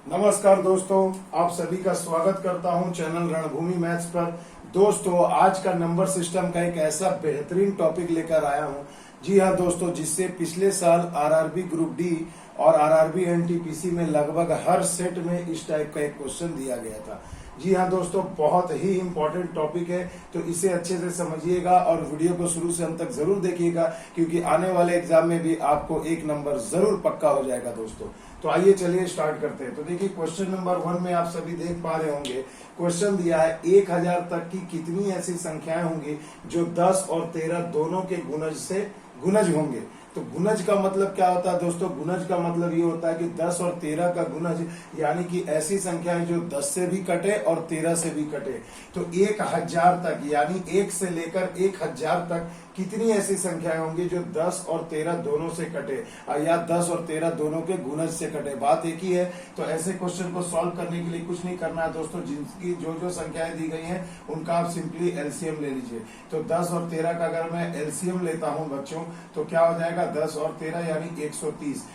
नमस्कार दोस्तों, आप सभी का स्वागत करता हूं चैनल रणभूमि मैथ्स पर। दोस्तों, आज का नंबर सिस्टम का एक ऐसा बेहतरीन टॉपिक लेकर आया हूं। जी हां दोस्तों, जिससे पिछले साल आरआरबी ग्रुप डी और आरआरबी एनटीपीसी में लगभग हर सेट में इस टाइप का एक क्वेश्चन दिया गया था। जी हाँ दोस्तों, बहुत ही इंपॉर्टेंट टॉपिक है, तो इसे अच्छे से समझिएगा और वीडियो को शुरू से अंत तक जरूर देखिएगा, क्योंकि आने वाले एग्जाम में भी आपको एक नंबर जरूर पक्का हो जाएगा दोस्तों। तो आइए चलिए स्टार्ट करते हैं। तो देखिए, क्वेश्चन नंबर 1 में आप सभी देख पा रहे होंगे, क्वेश्चन दिया है 1000 तक की कितनी ऐसी संख्याएं होंगी जो 10 और 13 दोनों के गुणज से गुणज होंगे। तो गुणज का मतलब क्या होता है दोस्तों? गुणज का मतलब ये होता है कि 10 और 13 का गुणज, यानी कि ऐसी संख्याएं जो 10 से भी कटे और 13 से भी कटे। तो 1000 तक, यानी 1 से लेकर 1000 तक कितनी ऐसी संख्याएं होंगी जो 10 और 13 दोनों से कटे, या 10 और 13 दोनों के गुणज से कटे। बात एक ही है। तो ऐसे क्वेश्चन को सॉल्व करने के लिए कुछ नहीं करना है दोस्तों। जिनकी जो जो संख्याएं दी गई हैं उनका आप सिंपली एलसीएम ले लीजिए। तो 10 और 13 का अगर मैं एलसीएम लेता हूं बच्चों, तो क्या हो जाएगा? 10 और 13 यानी 130।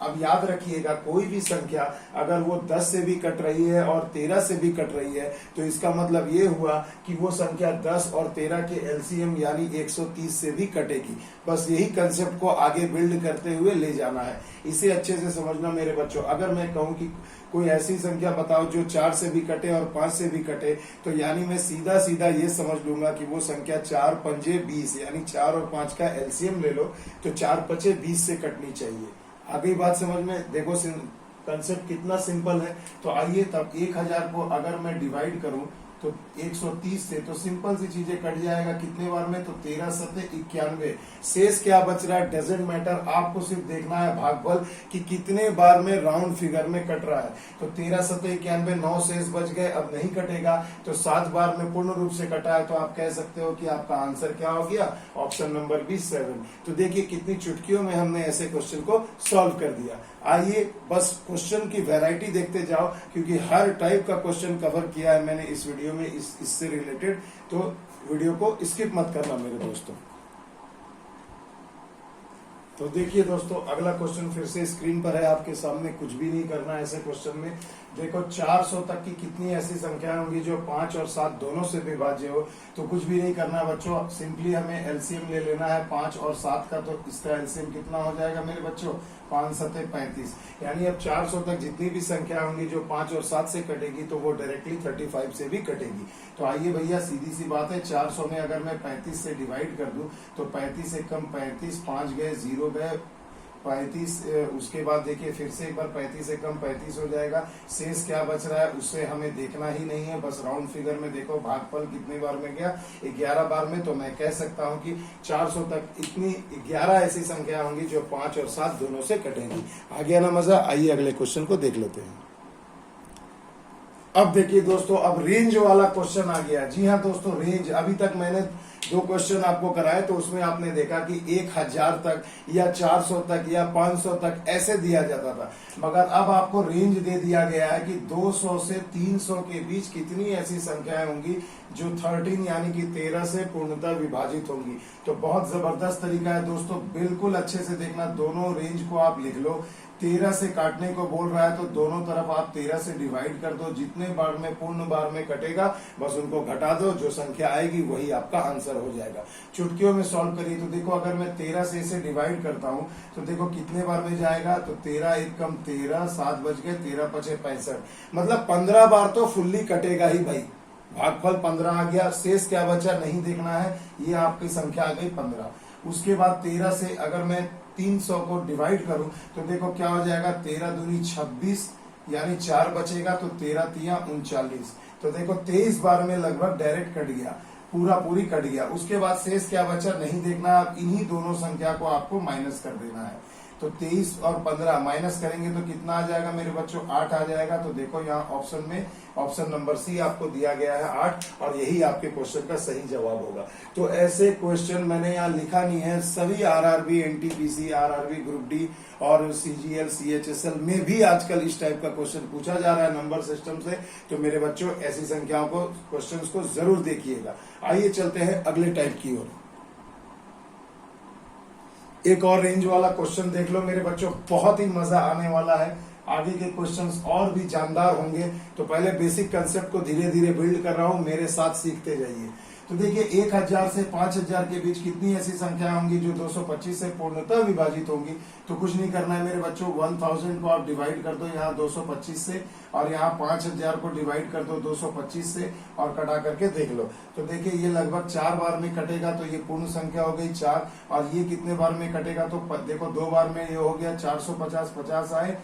अब याद रखिएगा, कोई भी संख्या अगर वो 10 से भी कट रही है और 13 से भी कट रही है, तो इसका मतलब ये हुआ कि वो संख्या 10 और 13 के एलसीएम यानी 130 से भी कटेगी। बस यही कंसेप्ट को आगे बिल्ड करते हुए ले जाना है। इसे अच्छे से समझना मेरे बच्चों। अगर मैं कहूं कि कोई ऐसी संख्या बताओ जो 4 से भी कटे और 5 से भी कटे, तो यानी मैं सीधा सीधा ये समझ लूंगा कि वो संख्या 4 पंजे 20, यानी 4 और 5 का एलसीएम ले लो तो 4 पचे 20 से कटनी चाहिए। आ गई बात समझ में? देखो कंसेप्ट कितना सिंपल है। तो आइए तब 1000 को अगर मैं डिवाइड करूं तो 130 से, तो सिंपल सी चीजें कट जाएगा। कितने बार में? तो 13 सते 91। शेष क्या बच रहा है डजेंट मैटर, आपको सिर्फ देखना है भागफल कि कितने बार में राउंड फिगर में कट रहा है। तो 13 सते 91, 9 शेष बच गए, अब नहीं कटेगा। तो 7 बार में पूर्ण रूप से कटा है, तो आप कह सकते हो कि आपका आंसर क्या हो गया? Option number B 7। तो देखिए कितनी चुटकियों में हमने ऐसे क्वेश्चन को सॉल्व कर दिया। आइए बस क्वेश्चन की वैरायटी देखते जाओ, क्योंकि हर टाइप का क्वेश्चन कवर किया है मैंने इस वीडियो में इससे रिलेटेड। तो वीडियो को स्किप मत करना मेरे दोस्तों। तो देखिए दोस्तों, अगला क्वेश्चन फिर से स्क्रीन पर है आपके सामने। कुछ भी नहीं करना है ऐसे क्वेश्चन में। देखो, 400 तक की कितनी ऐसी संख्याएं होंगी जो 5 और 7 दोनों से विभाज्य हो। तो कुछ भी नहीं करना है बच्चों, सिंपली हमें एलसीएम ले लेना है 5 और 7 का। तो इसका एलसीएम कितना हो जाएगा मेरे बच्चों? 5 सते 35। यानी अब 400 तक जितनी भी संख्या होंगी जो 5 और 7 से कटेगी, तो वो डायरेक्टली 35 से भी कटेगी। तो आइए भैया, सीधी सी बात है, 400 में अगर मैं 35 से डिवाइड कर दूं, तो 35 से कम 35, 5 गए, 0 गए, 35। उसके बाद देखिए फिर से एक बार 35 से कम 35 हो जाएगा। शेष क्या बच रहा है उससे हमें देखना ही नहीं है। बस राउंड फिगर में देखो भागफल कितने बार में गया? 11 बार में। तो मैं कह सकता हूं कि 400 तक इतनी 11 ऐसी संख्या होंगी जो 5 और 7 दोनों से कटेंगी। आ गया ना मजा? आइए अगले क्वेश्चन को देख लेते हैं। अब देखिए दोस्तों, अब रेंज वाला क्वेश्चन आ गया। जी हाँ दोस्तों, रेंज। अभी तक मैंने 2 क्वेश्चन आपको कराए, तो उसमें आपने देखा कि 1000 तक या 400 तक या 500 तक ऐसे दिया जाता था। मगर अब आपको रेंज दे दिया गया है कि 200 से 300 के बीच कितनी ऐसी संख्याएं होंगी जो 13 यानी कि 13 से पूर्णतः विभाजित होंगी। तो बहुत जबरदस्त तरीका है दोस्तों, बिल्कुल अच्छे से देखना। दोनों रेंज को आप लिख लो। 13 से काटने को बोल रहा है, तो दोनों तरफ आप 13 से डिवाइड कर दो। जितने बार में पूर्ण बार में कटेगा, बस उनको घटा दो, जो संख्या आएगी वही आपका आंसर हो जाएगा। चुटकियों में सॉल्व करिए। तो देखो, अगर मैं 13 से इसे डिवाइड करता हूं, तो देखो कितने बार में जाएगा? तो 13 एक कम 13, 7 बच गए, 13 पचे 65। मतलब 15 बार तो फुल्ली कटेगा ही भाई। भागफल 15 आ गया। शेष क्या बचा नहीं देखना है, ये आपकी संख्या आ गई 15। उसके बाद 13 से अगर मैं 300 को डिवाइड करूं, तो देखो क्या हो जाएगा? 13 दूनी 26, यानी 4 बचेगा, तो 13 तिया 39। तो देखो 23 बार में लगभग डायरेक्ट कट गया, पूरी कट गया। उसके बाद शेष क्या बचा नहीं देखना, इन्हीं दोनों संख्या को आपको माइनस कर देना है। तो 23 और 15 माइनस करेंगे तो कितना आ जाएगा मेरे बच्चों? 8 आ जाएगा। तो देखो यहाँ ऑप्शन में ऑप्शन नंबर सी आपको दिया गया है 8, और यही आपके क्वेश्चन का सही जवाब होगा। तो ऐसे क्वेश्चन मैंने यहाँ लिखा नहीं है, सभी RRB, NTPC, RRB group D और सीजीएल, सीएचएसएल में भी आजकल इस टाइप का क्वेश्चन पूछा जा रहा है नंबर सिस्टम से। तो मेरे बच्चों ऐसी संख्याओं को, क्वेश्चन को जरूर देखिएगा। आइए चलते हैं अगले टाइप की ओर। एक और रेंज वाला क्वेश्चन देख लो मेरे बच्चों, बहुत ही मजा आने वाला है। आगे के क्वेश्चंस और भी जानदार होंगे। तो पहले बेसिक कंसेप्ट को धीरे धीरे बिल्ड कर रहा हूं, मेरे साथ सीखते जाइए। तो देखिए 1000 से 5000 के बीच कितनी ऐसी संख्या होंगी जो 225 से पूर्णतः विभाजित होंगी। तो कुछ नहीं करना है मेरे बच्चों, 1000 को आप डिवाइड कर दो यहाँ 225 से, और यहाँ 5000 को डिवाइड कर दो 225 से, और कटा करके देख लो। तो देखिए ये लगभग 4 बार में कटेगा, तो ये पूर्ण संख्या हो गई 4। और ये कितने बार में कटेगा, तो देखो 2 बार में ये हो गया 450, 50 आए,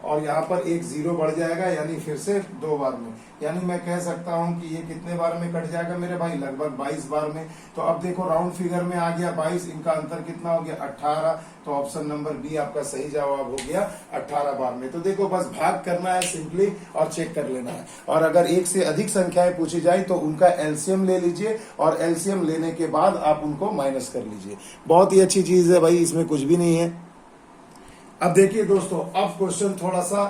और यहाँ पर एक 0 बढ़ जाएगा, यानी फिर से 2 बार में, यानी मैं कह सकता हूं कि ये कितने बार में कट जाएगा मेरे भाई, लगभग 22 बार में। तो अब देखो राउंड फिगर में आ गया 22, इनका अंतर कितना हो गया 18। तो ऑप्शन नंबर बी आपका सही जवाब हो गया 18 बार में। तो देखो बस भाग करना है सिंपली और चेक कर लेना है। और अगर एक से अधिक संख्याएं पूछी जाए तो उनका एलसीएम ले लीजिए, और एलसीएम लेने के बाद आप उनको माइनस कर लीजिए। बहुत ही अच्छी चीज है भाई, इसमें कुछ भी नहीं है। अब देखिए दोस्तों, अब क्वेश्चन थोड़ा सा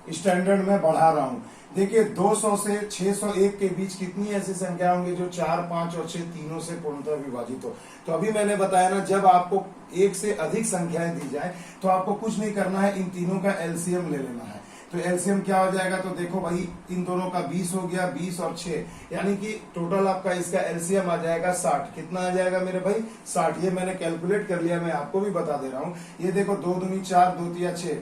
स्टैंडर्ड में बढ़ा रहा हूं। देखिए 200 से 601 के बीच कितनी ऐसी संख्या होंगी जो 4, 5 और 6 तीनों से पूर्णतः विभाजित हो। तो अभी मैंने बताया ना, जब आपको एक से अधिक संख्याएं दी जाए तो आपको कुछ नहीं करना है, इन तीनों का एलसीएम ले लेना है। तो एलसीएम क्या हो जाएगा, तो देखो भाई इन दोनों का 20 हो गया, 20 और 6, यानी कि टोटल आपका इसका एलसीएम आ जाएगा 60। कितना आ जाएगा मेरे भाई 60। ये मैंने कैलकुलेट कर लिया, मैं आपको भी बता दे रहा हूँ। ये देखो 2 दूनी 4, 2 तिया 6,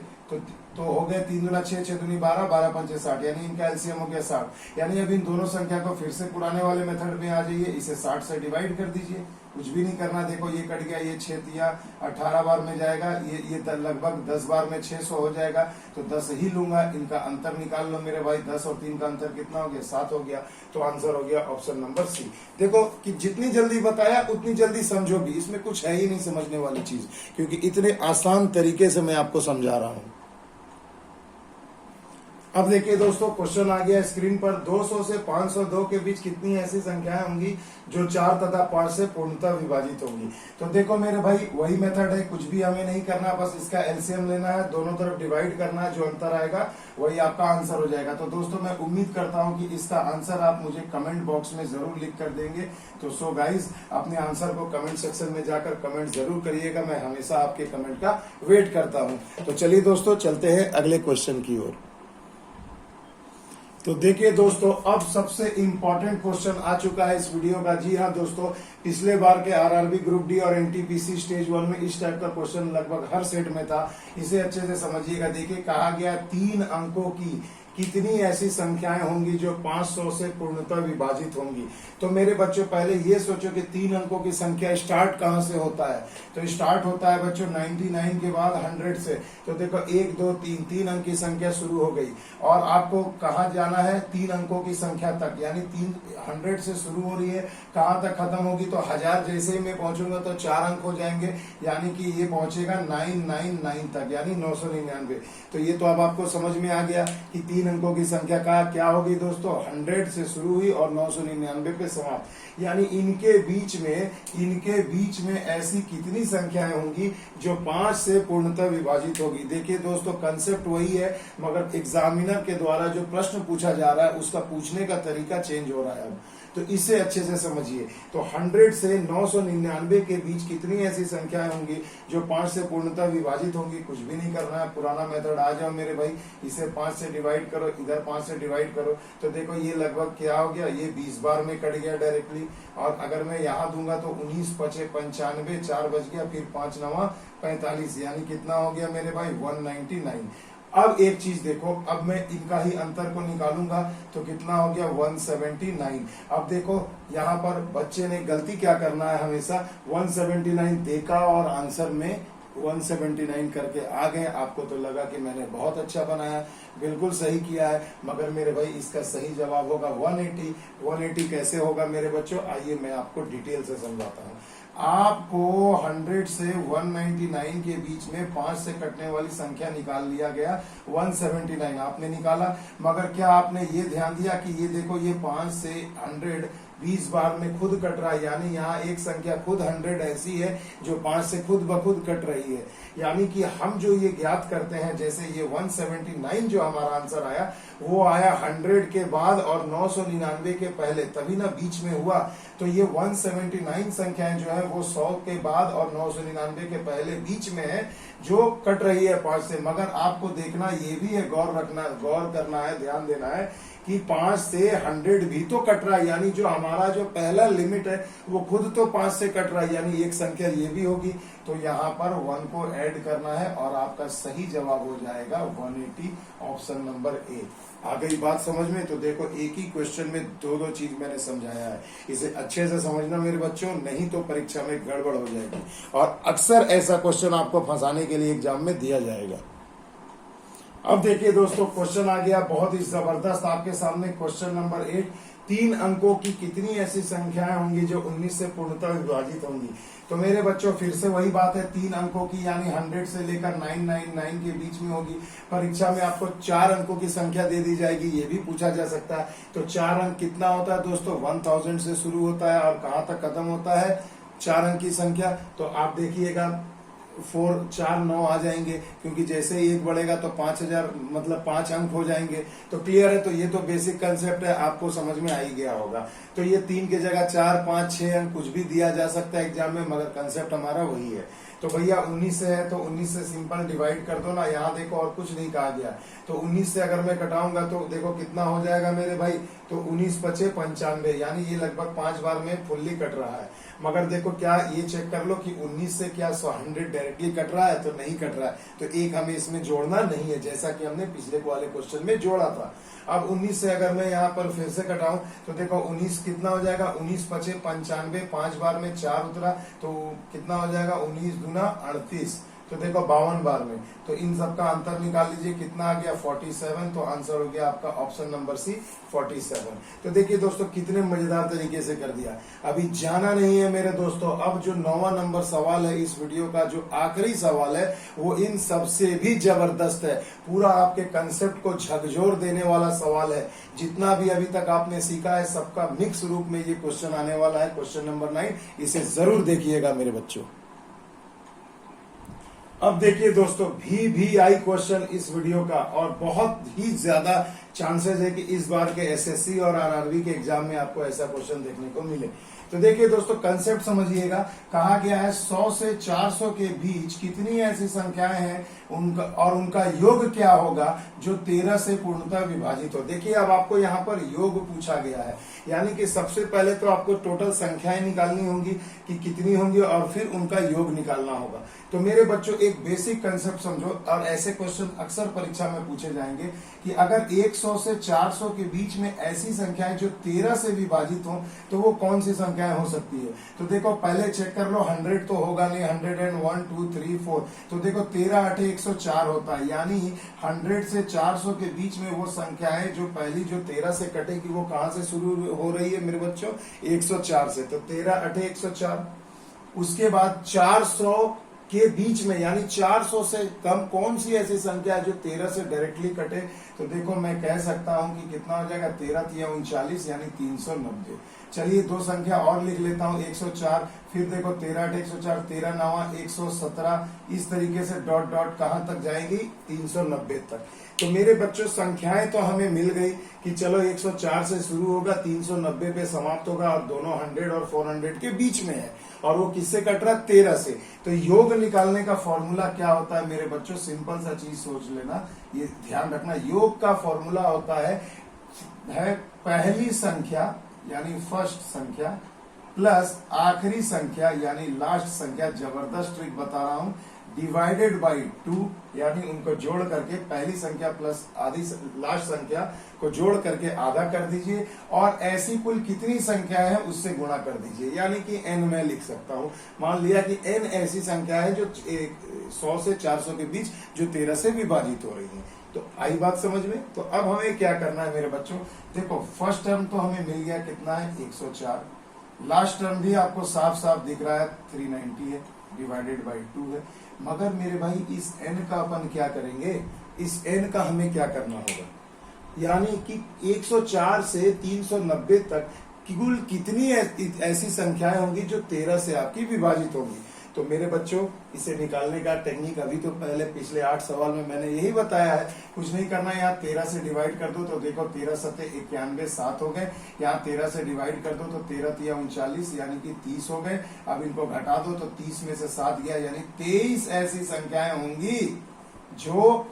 तो हो गए 3 दूना 6, 6 दूनी 12, 12 पंचे 60, यानी इनका एलसीएम हो गया 60। यानी अब इन दोनों संख्या को फिर से पुराने वाले मेथड में आ जाइए, इसे 60 से डिवाइड कर दीजिए। कुछ भी नहीं करना, देखो ये कट गया, ये 6 तिया 18 बार में जाएगा, ये लगभग 10 बार में 600 हो जाएगा। तो 10 ही लूंगा, इनका अंतर निकाल लो मेरे भाई, 10 और 3 का अंतर कितना हो गया 7 हो गया। तो आंसर हो गया ऑप्शन नंबर सी। देखो कि जितनी जल्दी बताया उतनी जल्दी समझो भी, इसमें कुछ है ही नहीं समझने वाली चीज, क्योंकि इतने आसान तरीके से मैं आपको समझा रहा हूं। अब देखिए दोस्तों, क्वेश्चन आ गया स्क्रीन पर। 200 से 502 के बीच कितनी ऐसी संख्याएं होंगी जो 4 तथा 5 से पूर्णतः विभाजित होंगी। तो देखो मेरे भाई वही मेथड है, कुछ भी हमें नहीं करना, बस इसका एलसीएम लेना है, दोनों तरफ डिवाइड करना है, जो अंतर आएगा वही आपका आंसर हो जाएगा। तो दोस्तों मैं उम्मीद करता हूं कि इसका आंसर आप मुझे कमेंट बॉक्स में जरूर लिख कर देंगे। तो सो गाइज, अपने आंसर को कमेंट सेक्शन में जाकर कमेंट जरूर करिएगा, मैं हमेशा आपके कमेंट का वेट करता हूं। तो चलिए दोस्तों, चलते हैं अगले क्वेश्चन की ओर। तो देखिए दोस्तों, अब सबसे इंपॉर्टेंट क्वेश्चन आ चुका है इस वीडियो का। जी हाँ दोस्तों, पिछले बार के आरआरबी ग्रुप डी और एनटीपीसी स्टेज 1 में इस टाइप का क्वेश्चन लगभग हर सेट में था। इसे अच्छे से समझिएगा। देखिए कहा गया 3 अंकों की कितनी ऐसी संख्याएं होंगी जो 500 से पूर्णतः विभाजित होंगी। तो मेरे बच्चों पहले ये सोचो कि 3 अंकों की संख्या स्टार्ट कहां से होता है। तो स्टार्ट होता है बच्चों 99 के बाद 100 से। तो देखो 1 2 3 अंक की संख्या शुरू हो गई, और आपको कहाँ जाना है 3 अंकों की संख्या तक, यानी 100 से शुरू हो रही है, कहाँ तक खत्म होगी। तो 1000 जैसे ही मैं पहुंचूंगा तो 4 अंक हो जाएंगे, यानी कि ये पहुंचेगा 999 तक, यानी 999। तो ये तो अब आपको समझ में आ गया कि 3 अंकों की संख्या का क्या होगी दोस्तों, 100 से शुरू हुई और 999 पे समाप्त। यानी इनके बीच में ऐसी कितनी संख्याएं होंगी जो 5 से पूर्णतः विभाजित होगी। देखिए दोस्तों, कंसेप्ट वही है, मगर एग्जामिनर के द्वारा जो प्रश्न पूछा जा रहा है उसका पूछने का तरीका चेंज हो रहा है अब। तो इसे अच्छे से समझिए। तो 100 से 999 के बीच कितनी ऐसी संख्याएं होंगी जो 5 से पूर्णतः विभाजित होंगी। कुछ भी नहीं करना है, पुराना मेथड आ जाओ मेरे भाई, इसे 5 से डिवाइड करो, इधर 5 से डिवाइड करो। तो देखो ये लगभग क्या हो गया, ये 20 बार में कट गया डायरेक्टली। और अगर मैं यहाँ दूंगा तो 19 5 95, 4 बच गया, फिर 5 9 45, यानी कितना हो गया मेरे भाई 199। अब एक चीज देखो, अब मैं इनका ही अंतर को निकालूंगा तो कितना हो गया 179। अब देखो यहाँ पर बच्चे ने गलती क्या करना है, हमेशा 179 देखा और आंसर में 179 करके आ गए। आपको तो लगा कि मैंने बहुत अच्छा बनाया, बिल्कुल सही किया है, मगर मेरे भाई इसका सही जवाब होगा 180। 180 कैसे होगा मेरे बच्चों, आइए मैं आपको डिटेल से समझाता हूँ। आपको 100 से 199 के बीच में 5 से कटने वाली संख्या निकाल लिया गया, 179 आपने निकाला। मगर क्या आपने ये ध्यान दिया कि ये देखो, ये 5 से 100 20 बार में खुद कट रहा है, यानी यहाँ एक संख्या खुद 100 ऐसी है जो 5 से खुद ब खुद कट रही है। यानी कि हम जो ये ज्ञात करते हैं, जैसे ये 179 जो हमारा आंसर आया वो आया 100 के बाद और 999 के पहले, तभी ना बीच में हुआ। तो ये 179 संख्याएं जो है वो 100 के बाद और 999 के पहले बीच में है, जो कट रही है 5 से, मगर आपको देखना ये भी है, गौर करना है, ध्यान देना है कि 5 से 100 भी तो कट रहा है, यानी जो हमारा जो पहला लिमिट है वो खुद तो 5 से कट रहा है, यानी एक संख्या ये भी होगी। तो यहाँ पर 1 को ऐड करना है और आपका सही जवाब हो जाएगा 180, ऑप्शन नंबर ए। आ गई बात समझ में? तो देखो एक ही क्वेश्चन में दो चीज मैंने समझाया है, इसे अच्छे से समझना मेरे बच्चों, नहीं तो परीक्षा में गड़बड़ हो जाएगी। और अक्सर ऐसा क्वेश्चन आपको फंसाने के लिए एग्जाम में दिया जाएगा। अब देखिए दोस्तों, क्वेश्चन आ गया बहुत ही जबरदस्त आपके सामने। क्वेश्चन नंबर 8, 3 अंकों की कितनी ऐसी संख्याएं होंगी जो 19 से पूर्णतः विभाजित होंगी? तो मेरे बच्चों फिर से वही बात है, 3 अंकों की यानी 100 से लेकर 999 के बीच में होगी। परीक्षा में आपको 4 अंकों की संख्या दे दी जाएगी, ये भी पूछा जा सकता है। तो 4 अंक कितना होता है दोस्तों? 1000 से शुरू होता है और कहां तक खत्म होता है? 4 अंक की संख्या। तो आप देखिएगा 4 4 9 आ जाएंगे, क्योंकि जैसे ही 1 बढ़ेगा तो 5000 मतलब 5 अंक हो जाएंगे। तो क्लियर है? तो ये तो बेसिक कंसेप्ट है, आपको समझ में आ ही गया होगा। तो ये 3 की जगह 4 5 6 अंक कुछ भी दिया जा सकता है एग्जाम में, मगर कंसेप्ट हमारा वही है। तो भैया 19 से है तो 19 से सिंपल डिवाइड कर दो ना, यहाँ देखो और कुछ नहीं कहा गया। तो 19 से अगर मैं घटाऊंगा तो देखो कितना हो जाएगा मेरे भाई? तो 19 पचे 95, यानी ये लगभग 5 बार में फुल्ली कट रहा है। मगर देखो क्या ये चेक कर लो कि 19 से क्या 100 डायरेक्टली कट रहा है? तो नहीं कट रहा है, तो एक हमें इसमें जोड़ना नहीं है, जैसा कि हमने पिछले वाले क्वेश्चन में जोड़ा था। अब 19 से अगर मैं यहाँ पर फिर से घटाऊं तो देखो 19 कितना हो जाएगा? 19 पचे 95, 5 बार में 4 उतरा, तो कितना हो जाएगा? 19 दूना 38, तो देखो 52 बार में। तो इन सबका अंतर निकाल लीजिए, कितना आ गया? 47। तो आंसर हो गया आपका ऑप्शन नंबर सी 47। तो देखिए दोस्तों कितने मजेदार तरीके से कर दिया। अभी जाना नहीं है मेरे दोस्तों, अब जो 9वां नंबर सवाल है इस वीडियो का, जो आखिरी सवाल है, वो इन सबसे भी जबरदस्त है। पूरा आपके कंसेप्ट को झकझोर देने वाला सवाल है। जितना भी अभी तक आपने सीखा है सबका मिक्स रूप में ये क्वेश्चन आने वाला है, क्वेश्चन नंबर 9। इसे जरूर देखिएगा मेरे बच्चों। अब देखिए दोस्तों VVI क्वेश्चन इस वीडियो का, और बहुत ही ज्यादा चांसेस है कि इस बार के एसएससी और आरआरबी के एग्जाम में आपको ऐसा क्वेश्चन देखने को मिले। तो देखिए दोस्तों कंसेप्ट समझिएगा। कहा गया है 100 से 400 के बीच कितनी ऐसी संख्याएं हैं उनका और उनका योग क्या होगा जो 13 से पूर्णतः विभाजित हो। देखिए अब आपको यहाँ पर योग पूछा गया है, यानी कि सबसे पहले तो आपको टोटल संख्याएं निकालनी होंगी कि कितनी होंगी, और फिर उनका योग निकालना होगा। तो मेरे बच्चों एक बेसिक कंसेप्ट समझो, और ऐसे क्वेश्चन अक्सर परीक्षा में पूछे जाएंगे कि अगर 100 से 400 के बीच में ऐसी संख्याएं जो 13 से विभाजित हो तो वो कौन सी संख्याएं हो सकती है। तो देखो पहले चेक कर लो, 100 तो होगा नहीं, 101 2 3 4। तो देखो 13 8 104 होता है, यानी 100 से 400 के बीच में वो संख्याएं जो पहली जो 13 से कटेगी वो कहां से शुरू हो रही है मेरे बच्चों? 104 से। तो 13 8 104। उसके बाद 400 के बीच में यानी 400 से कम कौन सी ऐसी संख्या है जो 13 से डायरेक्टली कटे? तो देखो मैं कह सकता हूं कि कितना हो जाएगा? 13 3 39 यानी 390। चलिए दो संख्या और लिख लेता हूं, 104, फिर देखो 13 8 104, 13 9 117, इस तरीके से डॉट डॉट कहां तक जाएगी? 390 तक। तो मेरे बच्चों संख्याएं तो हमें मिल गई कि चलो 104 से शुरू होगा, 390 पे समाप्त होगा, और दोनों 100 और 400 के बीच में है, और वो किससे कट रहा है? 13 से। तो योग निकालने का फॉर्मूला क्या होता है मेरे बच्चों? सिंपल सा चीज सोच लेना, ये ध्यान रखना। योग का फॉर्मूला होता है पहली संख्या यानी फर्स्ट संख्या प्लस आखिरी संख्या यानी लास्ट संख्या, जबरदस्त ट्रिक बता रहा हूं, डिवाइडेड बाई 2, यानी उनको जोड़ करके पहली संख्या प्लस आधी लास्ट संख्या को जोड़ करके आधा कर दीजिए, और ऐसी कुल कितनी संख्या है उससे गुणा कर दीजिए, यानी कि n मैं लिख सकता हूं। मान लिया कि n ऐसी संख्या है जो 100 से 400 के बीच जो 13 से विभाजित हो रही है। तो आई बात समझ में? तो अब हमें क्या करना है मेरे बच्चों? देखो फर्स्ट टर्म तो हमें मिल गया, कितना है? 104। लास्ट टर्म भी आपको साफ साफ दिख रहा है, 390 है, डिवाइडेड बाई 2 है। मगर मेरे भाई इस n का अपन क्या करेंगे? इस n का हमें क्या करना होगा? यानी कि 104 से 390 तक कुल कितनी ऐसी संख्याएं होंगी जो 13 से आपकी विभाजित होंगी। तो मेरे बच्चों इसे निकालने का टेक्निक अभी तो पहले पिछले 8 सवाल में मैंने यही बताया है। कुछ नहीं करना, यहाँ 13 से डिवाइड कर दो तो देखो 13 सत्ते 91, 7 हो गए। यहाँ 13 से डिवाइड कर दो तो 13 तिया 39 यानी कि 30 हो गए। अब इनको घटा दो तो 30 में से 7 गया, यानी 23 ऐसी संख्याएं होंगी जो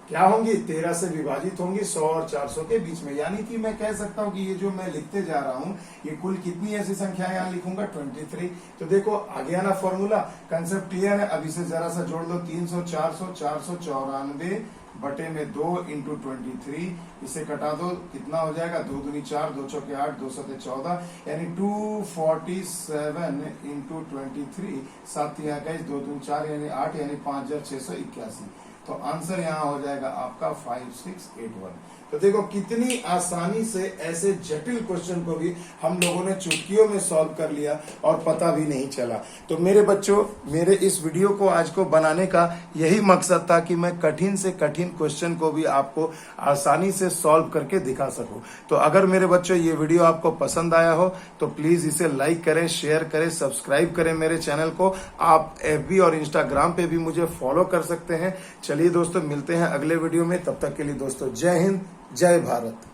क्या होंगी, 13 से विभाजित होंगी 100 और 400 के बीच में। यानी कि मैं कह सकता हूं कि ये जो मैं लिखते जा रहा हूं ये कुल कितनी ऐसी संख्याएं यहाँ लिखूंगा, 23। तो देखो आ गया ना फॉर्मूला, कंसेप्ट क्लियर है। अब इसे जरा सा जोड़ दो, 300 400 494 बटे में 2 इंटू 23, इसे कटा दो कितना हो जाएगा, 2 दूनी 4, 2 चौके 8, 2 सत्ते 14, यानी 247 इंटू 23, 7 तिया 21, 2 दूनी 4 यानी 8, यानी 5681। तो आंसर यहाँ हो जाएगा आपका 5681। तो देखो कितनी आसानी से ऐसे जटिल क्वेश्चन को भी हम लोगों ने चुटकियों में सॉल्व कर लिया और पता भी नहीं चला। तो मेरे बच्चों, मेरे इस वीडियो को आज को बनाने का यही मकसद था कि मैं कठिन से कठिन क्वेश्चन को भी आपको आसानी से सॉल्व करके दिखा सकूं। तो अगर मेरे बच्चों ये वीडियो आपको पसंद आया हो तो प्लीज इसे लाइक करें, शेयर करें, सब्सक्राइब करें मेरे चैनल को। आप FB और इंस्टाग्राम पे भी मुझे फॉलो कर सकते हैं। चलिए दोस्तों, मिलते हैं अगले वीडियो में। तब तक के लिए दोस्तों जय हिंद, जय भारत।